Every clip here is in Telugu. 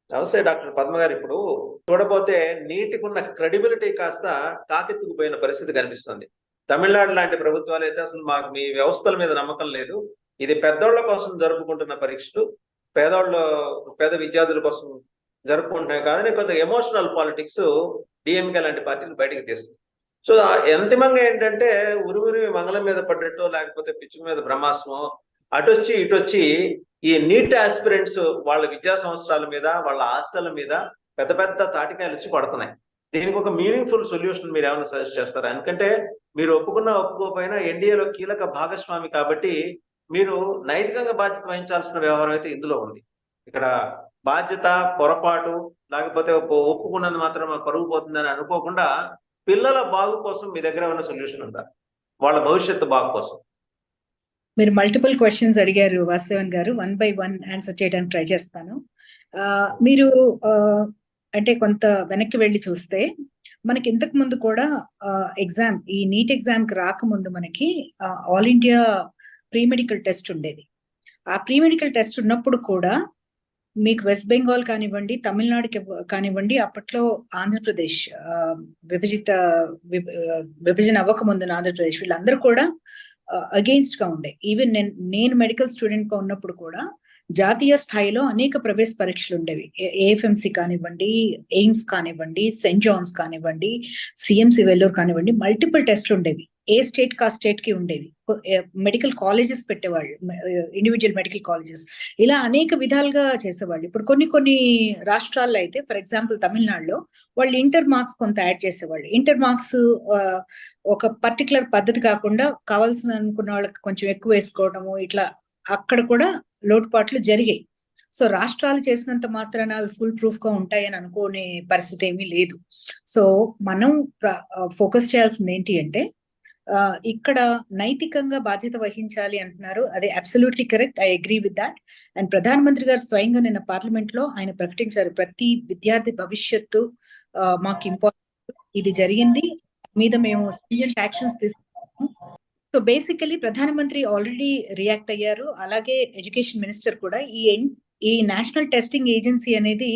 నమస్తే డాక్టర్ పద్మ గారు. ఇప్పుడు చూడబోతే నీటికున్న క్రెడిబిలిటీ కాస్త తాకెత్తుకుపోయిన పరిస్థితి కనిపిస్తుంది. తమిళనాడు లాంటి ప్రభుత్వాలు అయితే అసలు మాకు మీ వ్యవస్థల మీద నమ్మకం లేదు, ఇది పెద్దోళ్ల కోసం జరుపుకుంటున్న పరీక్షలు, పేదోళ్ళు పేద విద్యార్థుల కోసం జరుపుకుంటున్నాయి కాదని కొంత ఎమోషనల్ పాలిటిక్స్ డిఎంకే లాంటి పార్టీలు బయటకు తీస్తుంది. సో అంతిమంగా ఏంటంటే ఉరువురి మంగళం మీద పడ్డట్టు, లేకపోతే పిచ్చి మీద బ్రహ్మాస్త్రం అటొచ్చి ఇటొచ్చి ఈ నీట్ ఆస్పిరెంట్స్ వాళ్ళ విద్యా సంవత్సరాల మీద, వాళ్ళ ఆశల మీద పెద్ద పెద్ద తాటికాయలు వచ్చి పడుతున్నాయి. దీనికి ఒక మీనింగ్ఫుల్ సొల్యూషన్ మీరు ఏమైనా సజెస్ట్ చేస్తారా? ఎందుకంటే మీరు ఒప్పుకున్నా ఒప్పుకోకపోయినా ఎన్డీఏలో కీలక భాగస్వామి కాబట్టి మీరు నైతికంగా బాధ్యత వహించాల్సిన వ్యవహారం అయితే ఇందులో ఉంది. ఇక్కడ బాధ్యత, పొరపాటు, లేకపోతే ఒప్పుకున్నది మాత్రం పరుగు పోతుందని అనుకోకుండా పిల్లల బాగు కోసం మీ దగ్గర ఉన్న సొల్యూషన్ ఉందా? వాళ్ళ భవిష్యత్తు బాగు కోసం. మీరు మల్టిపుల్ క్వశ్చన్స్ అడిగారు వాస్తవన్ గారు, 1 by 1 ఆన్సర్ చేయడానికి ట్రై చేస్తాను. మీరు అంటే కొంత వెనక్కి వెళ్ళి చూస్తే మనకి ఇంతకు ముందు కూడా ఎగ్జామ్, ఈ నీట్ ఎగ్జామ్ కి రాకముందు మనకి all India pre medical test ఉండేది. ఆ ప్రీ మెడికల్ టెస్ట్ ఉన్నప్పుడు కూడా మీకు వెస్ట్ బెంగాల్ కానివ్వండి, తమిళనాడుకి కానివ్వండి, అప్పట్లో ఆంధ్రప్రదేశ్ విభజన అవ్వకముందు ఆంధ్రప్రదేశ్, వీళ్ళందరూ కూడా అగెయిన్స్ట్ గా ఉండే. ఈవెన్ నేను మెడికల్ స్టూడెంట్ గా ఉన్నప్పుడు కూడా జాతీయ స్థాయిలో అనేక ప్రవేశ పరీక్షలు ఉండేవి. ఏఎఫ్ఎంసి కానివ్వండి, ఎయిమ్స్ కానివ్వండి, సెయింట్ జాన్స్ కానివ్వండి, సిఎంసి వెల్లూరు కానివ్వండి, మల్టిపుల్ టెస్ట్లు ఉండేవి. ఏ స్టేట్ కా స్టేట్ కి ఉండేవి. మెడికల్ కాలేజెస్ పెట్టేవాళ్ళు, ఇండివిజువల్ మెడికల్ కాలేజెస్, ఇలా అనేక విధాలుగా చేసేవాళ్ళు. ఇప్పుడు కొన్ని రాష్ట్రాల్లో అయితే, ఫర్ ఎగ్జాంపుల్ తమిళనాడులో వాళ్ళు ఇంటర్ మార్క్స్ కొంత యాడ్ చేసేవాళ్ళు. ఇంటర్ మార్క్స్ ఒక పర్టికులర్ పద్ధతి కాకుండా కావాల్సిన అనుకున్న వాళ్ళకి కొంచెం ఎక్కువ వేసుకోవడము, ఇట్లా అక్కడ కూడా లోటుపాట్లు జరిగాయి. సో రాష్ట్రాలు చేసినంత మాత్రాన అవి ఫుల్ ప్రూఫ్ గా ఉంటాయని అనుకోనే పరిస్థితి ఏమీ లేదు. సో మనం ఫోకస్ చేయాల్సింది ఏంటి అంటే, ఇక్కడ నైతికంగా బాధ్యత వహించాలి అంటున్నారు. అదే absolutely correct, I agree with that. And ప్రధానమంత్రి గారు స్వయంగా నిన్న పార్లమెంట్ లో ఆయన ప్రకటించారు, ప్రతి విద్యార్థి భవిష్యత్తు మాకు ఇంపార్టెంట్, ఇది జరిగింది, మీద మేము స్ట్రింజెంట్ యాక్షన్స్ తీసుకున్నాము. సో బేసికలీ ప్రధానమంత్రి ఆల్రెడీ రియాక్ట్ అయ్యారు. అలాగే ఎడ్యుకేషన్ మినిస్టర్ కూడా. ఈ నేషనల్ టెస్టింగ్ ఏజెన్సీ అనేది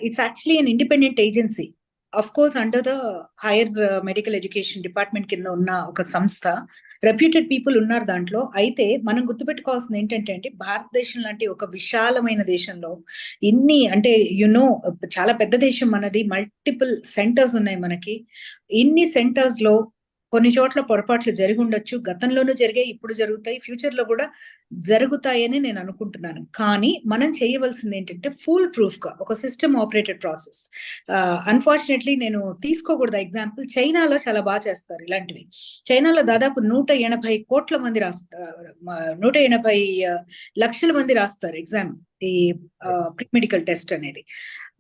it's actually an independent agency, of course under the higher medical education department కింద ఉన్న ఒక సంస్థ. రెప్యూటెడ్ పీపుల్ ఉన్నారు దాంట్లో. అయితే మనం గుర్తుపెట్టుకోవాల్సింది ఏంటంటే అండి, భారతదేశం లాంటి ఒక విశాలమైన దేశంలో ఇన్ని, అంటే చాలా పెద్ద దేశం మనది, మల్టిపుల్ సెంటర్స్ ఉన్నాయి మనకి. ఇన్ని సెంటర్స్ లో కొన్ని చోట్ల పొరపాట్లు జరిగి ఉండొచ్చు, గతంలోనూ జరిగాయి, ఇప్పుడు జరుగుతాయి, ఫ్యూచర్ లో కూడా జరుగుతాయని నేను అనుకుంటున్నాను. కానీ మనం చేయవలసింది ఏంటంటే ఫుల్ ప్రూఫ్ గా ఒక సిస్టమ్ ఆపరేటెడ్ ప్రాసెస్. అన్ఫార్చునేట్లీ నేను తీసుకోకూడదు ఎగ్జాంపుల్, చైనాలో చాలా బాగా చేస్తారు ఇలాంటివి. చైనాలో దాదాపు 180 కోట్ల మంది రాస్తారు, 180 లక్షల మంది రాస్తారు ఎగ్జామ్, ఈ ప్రీ మెడికల్ టెస్ట్ అనేది.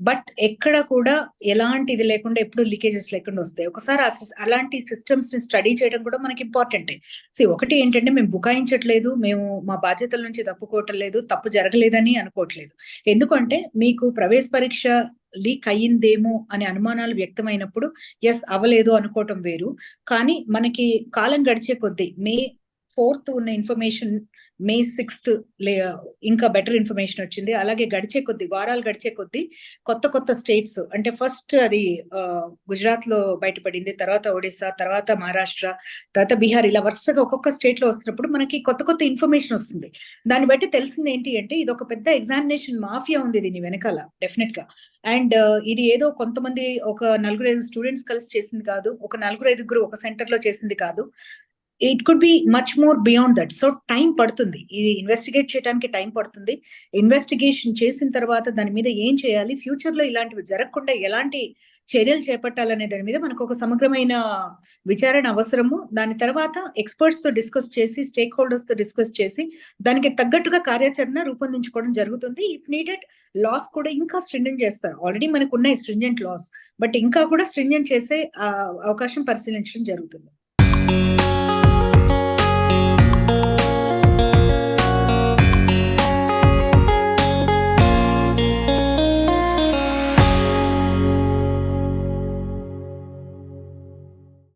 బట్ ఎక్కడ కూడా ఎలాంటి ఇది లేకుండా, ఎప్పుడు లీకేజెస్ లేకుండా వస్తాయి. ఒకసారి అలాంటి సిస్టమ్స్ ని స్టడీ చేయడం కూడా మనకి ఇంపార్టెంటే. ఒకటి ఏంటంటే, మేము బుకాయించట్లేదు, మేము మా బాధ్యతల నుంచి తప్పుకోవటం లేదు, తప్పు జరగలేదని అనుకోవట్లేదు. ఎందుకంటే మీకు ప్రవేశ పరీక్ష లీక్ అయ్యిందేమో అనే అనుమానాలు వ్యక్తమైనప్పుడు ఎస్ అవ్వలేదు అనుకోవటం వేరు. కానీ మనకి కాలం గడిచే కొద్దీ, May 4th ఉన్న ఇన్ఫర్మేషన్ May 6th ఇంకా బెటర్ ఇన్ఫర్మేషన్ వచ్చింది. అలాగే గడిచే కొద్ది వారాలు గడిచే కొద్ది కొత్త స్టేట్స్, అంటే ఫస్ట్ అది గుజరాత్ లో బయటపడింది, తర్వాత ఒడిస్సా, తర్వాత మహారాష్ట్ర, తర్వాత బీహార్, ఇలా వరుసగా ఒక్కొక్క స్టేట్ లో వస్తున్నప్పుడు మనకి కొత్త ఇన్ఫర్మేషన్ వస్తుంది. దాన్ని బట్టి తెలిసింది ఏంటి అంటే, ఇది ఒక పెద్ద ఎగ్జామినేషన్ మాఫియా ఉంది దీని వెనకాల, డెఫినెట్ గా. అండ్ ఇది ఏదో కొంతమంది ఒక 4-5 స్టూడెంట్స్ కలిసి చేసింది కాదు, ఒక 4-5 ఒక సెంటర్ లో చేసింది కాదు. It could be much more beyond that. So time పడుతుంది, ఇది ఇన్వెస్టిగేట్ చేయడానికి టైం పడుతుంది. ఇన్వెస్టిగేషన్ చేసిన తర్వాత దాని మీద ఏం చేయాలి, ఫ్యూచర్ లో ఇలాంటివి జరగకుండా ఎలాంటి చర్యలు చేపట్టాలనే దాని మీద మనకు ఒక సమగ్రమైన విచారణ అవసరము. దాని తర్వాత ఎక్స్పర్ట్స్ తో డిస్కస్ చేసి, స్టేక్ హోల్డర్స్ తో డిస్కస్ చేసి, దానికి తగ్గట్టుగా కార్యాచరణ రూపొందించుకోవడం జరుగుతుంది. ఇఫ్ నీడెడ్ లాస్ కూడా ఇంకా స్ట్రింజెంట్ చేస్తారు. ఆల్రెడీ మనకు ఉన్నాయి స్ట్రింజెంట్ లాస్, బట్ ఇంకా కూడా స్ట్రింజెంట్ చేసే అవకాశం పరిశీలించడం జరుగుతుంది.